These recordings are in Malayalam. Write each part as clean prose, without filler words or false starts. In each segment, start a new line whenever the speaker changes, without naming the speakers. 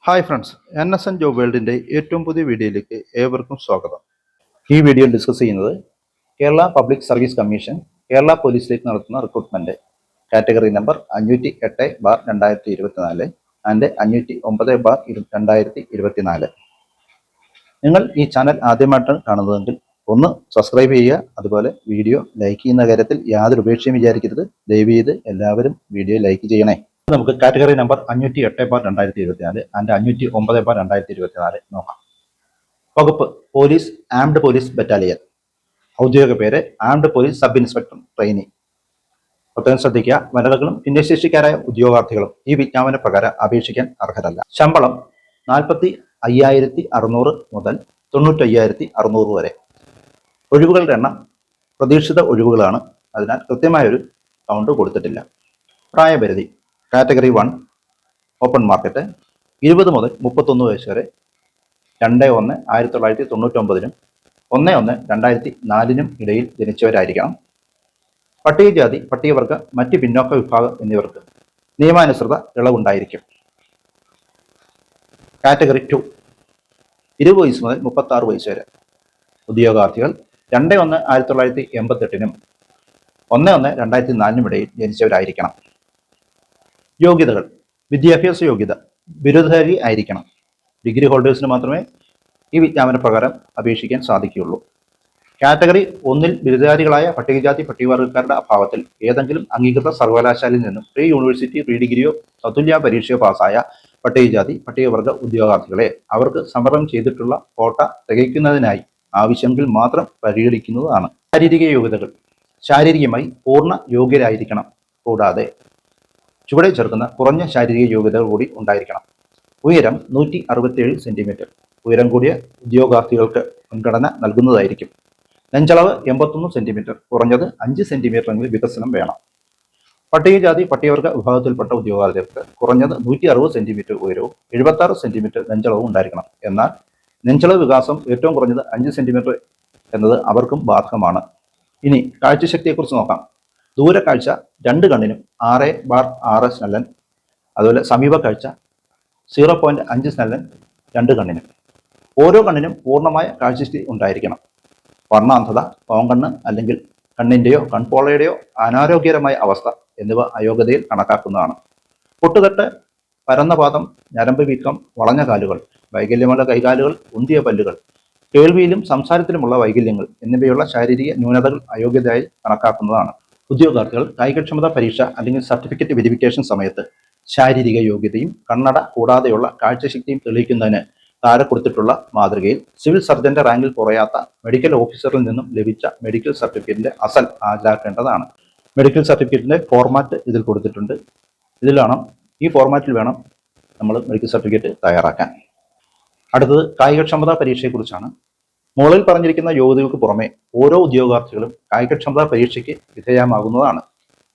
ഹായ് ഫ്രണ്ട്സ്, NSN ജോബ് വേൾഡിൻ്റെ ഏറ്റവും പുതിയ വീഡിയോയിലേക്ക് ഏവർക്കും സ്വാഗതം. ഈ വീഡിയോയിൽ ഡിസ്കസ് ചെയ്യുന്നത് Kerala public service commission Kerala പോലീസിലേക്ക് നടത്തുന്ന റിക്രൂട്ട്മെന്റ് കാറ്റഗറി നമ്പർ 508/2024 ആൻഡ് 509/2024. നിങ്ങൾ ഈ ചാനൽ ആദ്യമായിട്ടാണ് കാണുന്നതെങ്കിൽ ഒന്ന് സബ്സ്ക്രൈബ് ചെയ്യുക. അതുപോലെ വീഡിയോ ലൈക്ക് ചെയ്യുന്ന കാര്യത്തിൽ യാതൊരു ഉപേക്ഷയും വിചാരിക്കരുത്. ദയവ് ചെയ്ത് എല്ലാവരും വീഡിയോ ലൈക്ക് ചെയ്യണേ. നമുക്ക് കാറ്റഗറി നമ്പർ 508/2024 ആൻഡ് 509/2024 നോക്കാം. വകുപ്പ് പോലീസ്, ആംഡ് പോലീസ് ബറ്റാലിയൻ. ഔദ്യോഗിക പേര് armed police sub inspector trainee. പ്രത്യേകം ശ്രദ്ധിക്കുക, വനിതകളും ഭിന്നശേഷിക്കാരായ ഉദ്യോഗാർത്ഥികളും ഈ വിജ്ഞാപന പ്രകാരം അപേക്ഷിക്കാൻ അർഹരല്ല. ശമ്പളം 45,600 മുതൽ 95,600 വരെ. ഒഴിവുകളുടെ എണ്ണം പ്രതീക്ഷിത ഒഴിവുകളാണ്, അതിനാൽ കൃത്യമായൊരു കൗണ്ട് കൊടുത്തിട്ടില്ല. പ്രായപരിധി കാറ്റഗറി 1 ഓപ്പൺ മാർക്കറ്റ് 20 മുതൽ 31 വയസ്സ് വരെ 2/1/1999 1/1/2004 ഇടയിൽ ജനിച്ചവരായിരിക്കണം. പട്ടികജാതി, പട്ടികവർഗ, മറ്റ് പിന്നോക്ക വിഭാഗം എന്നിവർക്ക് നിയമാനുസൃത ഇളവുണ്ടായിരിക്കും. കാറ്റഗറി 2 20 വയസ്സ് മുതൽ 36 വയസ്സ് വരെ. ഉദ്യോഗാർത്ഥികൾ 2/1/1988 1/1/2004 ഇടയിൽ ജനിച്ചവരായിരിക്കണം. യോഗ്യതകൾ: വിദ്യാഭ്യാസ യോഗ്യത ബിരുദധാരി ആയിരിക്കണം. ഡിഗ്രി ഹോൾഡേഴ്സിന് മാത്രമേ ഈ വിജ്ഞാപന പ്രകാരം അപേക്ഷിക്കാൻ സാധിക്കുകയുള്ളൂ. കാറ്റഗറി 1 ബിരുദധാരികളായ പട്ടികജാതി പട്ടികവർഗക്കാരുടെ അഭാവത്തിൽ ഏതെങ്കിലും അംഗീകൃത സർവകലാശാലയിൽ നിന്നും പ്രീ യൂണിവേഴ്സിറ്റി, പ്രീ ഡിഗ്രിയോ തത്തുല്യ പരീക്ഷയോ പാസ്സായ പട്ടികജാതി പട്ടികവർഗ ഉദ്യോഗാർത്ഥികളെ അവർക്ക് സമരം ചെയ്തിട്ടുള്ള കോട്ട തികയ്ക്കുന്നതിനായി ആവശ്യമെങ്കിൽ മാത്രം പരിഗണിക്കുന്നതാണ്. ശാരീരിക യോഗ്യതകൾ: ശാരീരികമായി പൂർണ്ണ യോഗ്യരായിരിക്കണം. കൂടാതെ ചുവടെ ചേർക്കുന്ന കുറഞ്ഞ ശാരീരിക യോഗ്യതകൾ കൂടി ഉണ്ടായിരിക്കണം. ഉയരം 167 സെന്റിമീറ്റർ. ഉയരം കൂടിയ ഉദ്യോഗാർത്ഥികൾക്ക് മുൻഗണന നൽകുന്നതായിരിക്കും. നെഞ്ചളവ് 81 സെന്റിമീറ്റർ. കുറഞ്ഞത് 5 സെന്റിമീറ്ററെങ്കിലും വികസനം വേണം. പട്ടികജാതി പട്ടികവർഗ വിഭാഗത്തിൽപ്പെട്ട ഉദ്യോഗാർത്ഥികൾക്ക് കുറഞ്ഞത് 160 സെന്റിമീറ്റർ ഉയരവും 76 സെന്റിമീറ്റർ നെഞ്ചളവും ഉണ്ടായിരിക്കണം. എന്നാൽ നെഞ്ചളവ് വികാസം ഏറ്റവും കുറഞ്ഞത് 5 സെന്റിമീറ്റർ എന്നത് അവർക്കും ബാധകമാണ്. ഇനി കാഴ്ചശക്തിയെക്കുറിച്ച് നോക്കാം. ദൂരക്കാഴ്ച 2 കണ്ണിനും 6/6 സ്നെല്ലൻ. അതുപോലെ സമീപ കാഴ്ച 0.5 സ്നെല്ലൻ 2 കണ്ണിനും. ഓരോ കണ്ണിനും പൂർണ്ണമായ കാഴ്ചശക്തി ഉണ്ടായിരിക്കണം. വർണ്ണാന്ധത, കോങ്കണ്ണ് അല്ലെങ്കിൽ കണ്ണിന്റെയോ കൺപോളയുടെയോ അനാരോഗ്യകരമായ അവസ്ഥ എന്നിവ അയോഗ്യതയിൽ കണക്കാക്കുന്നതാണ്. പൊട്ടുതട്ട്, പരന്ന പാദം, ഞരമ്പ് വീക്കം, വളഞ്ഞ കാലുകൾ, വൈകല്യമുള്ള കൈകാലുകൾ, ഉന്തിയ പല്ലുകൾ, കേൾവിയിലും സംസാരത്തിലുമുള്ള വൈകല്യങ്ങൾ എന്നിവയുള്ള ശാരീരിക ന്യൂനതകൾ അയോഗ്യതയായി കണക്കാക്കുന്നതാണ്. ഉദ്യോഗാർത്ഥികൾ കായികക്ഷമതാ പരീക്ഷ അല്ലെങ്കിൽ സർട്ടിഫിക്കറ്റ് വെരിഫിക്കേഷൻ സമയത്ത് ശാരീരിക യോഗ്യതയും കണ്ണട കൂടാതെയുള്ള കാഴ്ചശക്തിയും തെളിയിക്കുന്നതിന് താഴെ കൊടുത്തിട്ടുള്ള മാതൃകയിൽ സിവിൽ സർജന്റെ റാങ്കിൽ കുറയാത്ത മെഡിക്കൽ ഓഫീസറിൽ നിന്നും ലഭിച്ച മെഡിക്കൽ സർട്ടിഫിക്കറ്റിന്റെ അസൽ ഹാജരാക്കേണ്ടതാണ്. മെഡിക്കൽ സർട്ടിഫിക്കറ്റിന്റെ ഫോർമാറ്റ് ഇതിൽ കൊടുത്തിട്ടുണ്ട്. ഈ ഫോർമാറ്റിൽ വേണം നമ്മൾ മെഡിക്കൽ സർട്ടിഫിക്കറ്റ് തയ്യാറാക്കാൻ. അടുത്തത് കായികക്ഷമതാ പരീക്ഷയെക്കുറിച്ചാണ്. മുകളിൽ പറഞ്ഞിരിക്കുന്ന യോഗ്യതകൾക്ക് പുറമെ ഓരോ ഉദ്യോഗാർത്ഥികളും കായികക്ഷമതാ പരീക്ഷയ്ക്ക് വിധേയമാകുന്നതാണ്.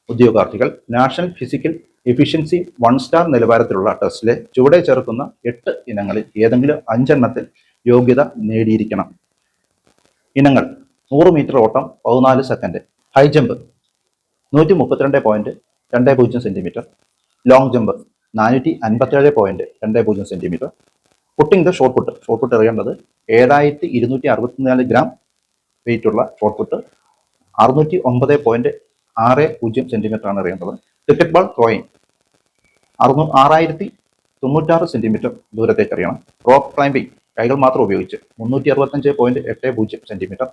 ഉദ്യോഗാർത്ഥികൾ നാഷണൽ ഫിസിക്കൽ എഫിഷ്യൻസി 1 സ്റ്റാർ നിലവാരത്തിലുള്ള ടെസ്റ്റിലെ ചുവടെ ചേർക്കുന്ന 8 ഇനങ്ങളിൽ ഏതെങ്കിലും 5 എണ്ണത്തിൽ യോഗ്യത നേടിയിരിക്കണം. ഇനങ്ങൾ: 100 മീറ്റർ ഓട്ടം 14 second, high jump 132.20 centimetre, long jump 457.20 centimetre, putting the shot put എറിയേണ്ടത് 7264 ഗ്രാം വെയിറ്റ് ഉള്ള ഷോട്ട് പുട്ട് 609.60 സെന്റിമീറ്റർ ആണ് എറിയേണ്ടത്. ക്രിക്കറ്റ് ബാൾ ത്രോയിങ് 6096 സെന്റിമീറ്റർ ദൂരത്തേക്ക് എറിയണം. റോപ്പ് ക്ലൈംബിംഗ് കൈകൾ മാത്രം ഉപയോഗിച്ച് 365.80 സെന്റിമീറ്റർ.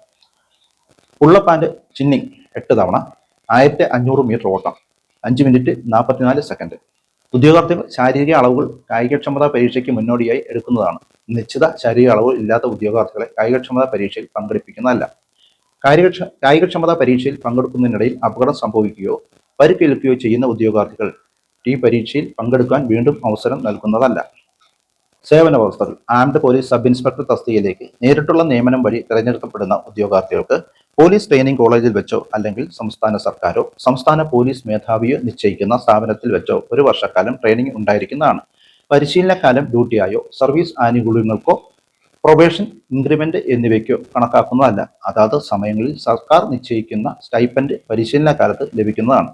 പുള്ളപ്പ് ആൻഡ് ചിന്നിങ് 8 തവണ 1500 മീറ്റർ ഓട്ടം 5 മിനിറ്റ് 44 സെക്കൻഡ്. ഉദ്യോഗാർത്ഥികൾ ശാരീരിക അളവുകൾ കായികക്ഷമതാ പരീക്ഷയ്ക്ക് മുന്നോടിയായി എടുക്കുന്നതാണ്. നിശ്ചിത ശാരീരിക അളവുകൾ ഇല്ലാത്ത ഉദ്യോഗാർത്ഥികളെ കായികക്ഷമതാ പരീക്ഷയിൽ പങ്കെടുപ്പിക്കുന്നതല്ല. കായികക്ഷമതാ പരീക്ഷയിൽ പങ്കെടുക്കുന്നതിനിടയിൽ അപകടം സംഭവിക്കുകയോ പരിക്കേൽക്കുകയോ ചെയ്യുന്ന ഉദ്യോഗാർത്ഥികൾ ഈ പരീക്ഷയിൽ പങ്കെടുക്കാൻ വീണ്ടും അവസരം നൽകുന്നതല്ല. സേവന വ്യവസ്ഥകൾ: ആംഡ് പോലീസ് സബ് ഇൻസ്പെക്ടർ തസ്തികയിലേക്ക് നേരിട്ടുള്ള നിയമനം വഴി തിരഞ്ഞെടുക്കപ്പെടുന്ന ഉദ്യോഗാർത്ഥികൾക്ക് പോലീസ് ട്രെയിനിങ് കോളേജിൽ വെച്ചോ അല്ലെങ്കിൽ സംസ്ഥാന സർക്കാരോ സംസ്ഥാന പോലീസ് മേധാവിയോ നിശ്ചയിക്കുന്ന സ്ഥാപനത്തിൽ വെച്ചോ 1 വർഷക്കാലം ട്രെയിനിങ് ഉണ്ടായിരിക്കുന്നതാണ്. പരിശീലനകാലം ഡ്യൂട്ടിയായോ സർവീസ് ആനുകൂല്യങ്ങൾക്കോ പ്രൊബേഷൻ, ഇൻക്രിമെന്റ് എന്നിവയ്ക്കോ കണക്കാക്കുന്നതല്ല. അതാത് സമയങ്ങളിൽ സർക്കാർ നിശ്ചയിക്കുന്ന സ്റ്റൈപ്പൻഡ് പരിശീലന കാലത്ത് ലഭിക്കുന്നതാണ്.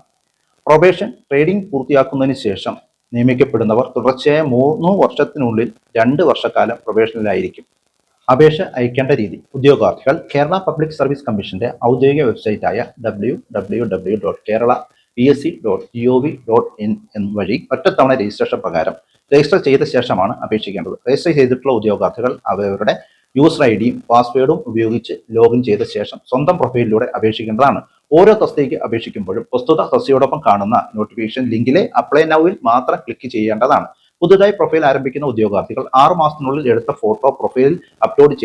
പ്രൊബേഷൻ ട്രെയിനിങ് പൂർത്തിയാക്കുന്നതിന് ശേഷം നിയമിക്കപ്പെടുന്നവർ തുടർച്ചയായ 3 വർഷത്തിനുള്ളിൽ 2 വർഷക്കാലം പ്രൊബേഷനിലായിരിക്കും. അപേക്ഷ അയക്കേണ്ട രീതി. ഉദ്യോഗാർത്ഥികൾ കേരള പബ്ലിക് സർവീസ് കമ്മീഷന്റെ ഔദ്യോഗിക വെബ്സൈറ്റായ www.kerala.psc.gov.in വഴി ഒറ്റത്തവണ രജിസ്ട്രേഷൻ പ്രകാരം രജിസ്റ്റർ ചെയ്ത ശേഷമാണ് അപേക്ഷിക്കേണ്ടത്. രജിസ്റ്റർ ചെയ്തിട്ടുള്ള ഉദ്യോഗാർത്ഥികൾ അവരുടെ യൂസർ ഐഡിയും പാസ്വേഡും ഉപയോഗിച്ച് ലോഗിൻ ചെയ്ത ശേഷം സ്വന്തം പ്രൊഫൈലിലൂടെ അപേക്ഷിക്കേണ്ടതാണ്. ഓരോ തസ്തികയ്ക്ക് അപേക്ഷിക്കുമ്പോഴും പ്രസ്തുത തസ്തികയോടൊപ്പം കാണുന്ന നോട്ടിഫിക്കേഷൻ ലിങ്കിലെ അപ്ലൈ നൗവിൽ മാത്രം ക്ലിക്ക് ചെയ്യേണ്ടതാണ്. പുതുതായി പ്രൊഫൈൽ ആരംഭിക്കുന്ന ഉദ്യോഗാർത്ഥികൾ 6 മാസത്തിനുള്ളിൽ എടുത്ത ഫോട്ടോ പ്രൊഫൈലിൽ അപ്ലോഡ്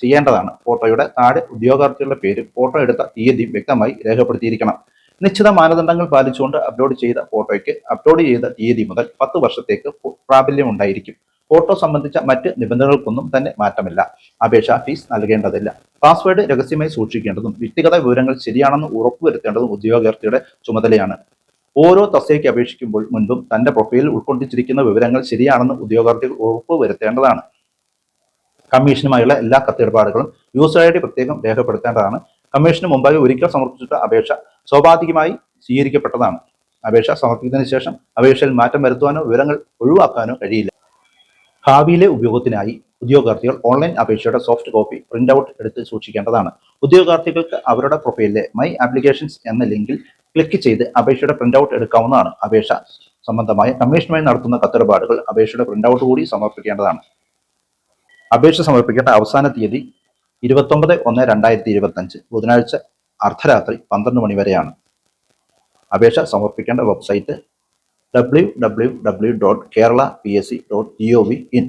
ചെയ്യേണ്ടതാണ്. ഫോട്ടോയുടെ താഴെ ഉദ്യോഗാർത്ഥികളുടെ പേരും ഫോട്ടോ എടുത്ത തീയതിയും വ്യക്തമായി രേഖപ്പെടുത്തിയിരിക്കണം. നിശ്ചിത മാനദണ്ഡങ്ങൾ പാലിച്ചുകൊണ്ട് അപ്ലോഡ് ചെയ്ത ഫോട്ടോയ്ക്ക് അപ്ലോഡ് ചെയ്ത തീയതി മുതൽ 10 വർഷത്തേക്ക് പ്രാബല്യമുണ്ടായിരിക്കും. ഫോട്ടോ സംബന്ധിച്ച മറ്റ് നിബന്ധനകൾക്കൊന്നും തന്നെ മാറ്റമില്ല. അപേക്ഷാ ഫീസ് നൽകേണ്ടതില്ല. പാസ്വേഡ് രഹസ്യമായി സൂക്ഷിക്കേണ്ടതും വ്യക്തിഗത വിവരങ്ങൾ ശരിയാണെന്ന് ഉറപ്പുവരുത്തേണ്ടതും ഉദ്യോഗാർത്ഥിയുടെ ചുമതലയാണ്. ഓരോ തസ്തികയ്ക്ക് അപേക്ഷിക്കുമ്പോൾ മുൻപും തന്റെ പ്രൊഫൈലിൽ ഉൾക്കൊണ്ടിരിക്കുന്ന വിവരങ്ങൾ ശരിയാണെന്ന് ഉദ്യോഗാർത്ഥികൾ ഉറപ്പുവരുത്തേണ്ടതാണ്. കമ്മീഷനുമായുള്ള എല്ലാ കത്തിടപാടുകളും യൂസർ ഐ ഡി പ്രത്യേകം രേഖപ്പെടുത്തേണ്ടതാണ്. കമ്മീഷന് മുമ്പായി ഒരിക്കൽ സമർപ്പിച്ചിട്ട അപേക്ഷ സ്വാഭാവികമായി സ്വീകരിക്കപ്പെട്ടതാണ്. അപേക്ഷ സമർപ്പിച്ചതിനു ശേഷം അപേക്ഷയിൽ മാറ്റം വരുത്തുവാനോ വിവരങ്ങൾ ഒഴിവാക്കാനോ കഴിയില്ല. ഭാവിയിലെ ഉപയോഗത്തിനായി ഉദ്യോഗാർത്ഥികൾ ഓൺലൈൻ അപേക്ഷയുടെ സോഫ്റ്റ് കോപ്പി പ്രിന്റ് ഔട്ട് എടുത്ത് സൂക്ഷിക്കേണ്ടതാണ്. ഉദ്യോഗാർത്ഥികൾക്ക് അവരുടെ പ്രൊഫൈലിലെ മൈ ആപ്ലിക്കേഷൻസ് എന്ന ലിങ്കിൽ ക്ലിക്ക് ചെയ്ത് അപേക്ഷയുടെ പ്രിന്റ് ഔട്ട് എടുക്കാവുന്നതാണ്. അപേക്ഷ സംബന്ധമായ കമ്മീഷനുമായി നടത്തുന്ന കത്തിടപാടുകൾ അപേക്ഷയുടെ പ്രിന്റ് ഔട്ട് കൂടി സമർപ്പിക്കേണ്ടതാണ്. അപേക്ഷ സമർപ്പിക്കേണ്ട അവസാന തീയതി 29/1/2025 ബുധനാഴ്ച അർദ്ധരാത്രി 12 മണി വരെയാണ്. അപേക്ഷ സമർപ്പിക്കേണ്ട വെബ്സൈറ്റ് www.kerala.psc.gov.in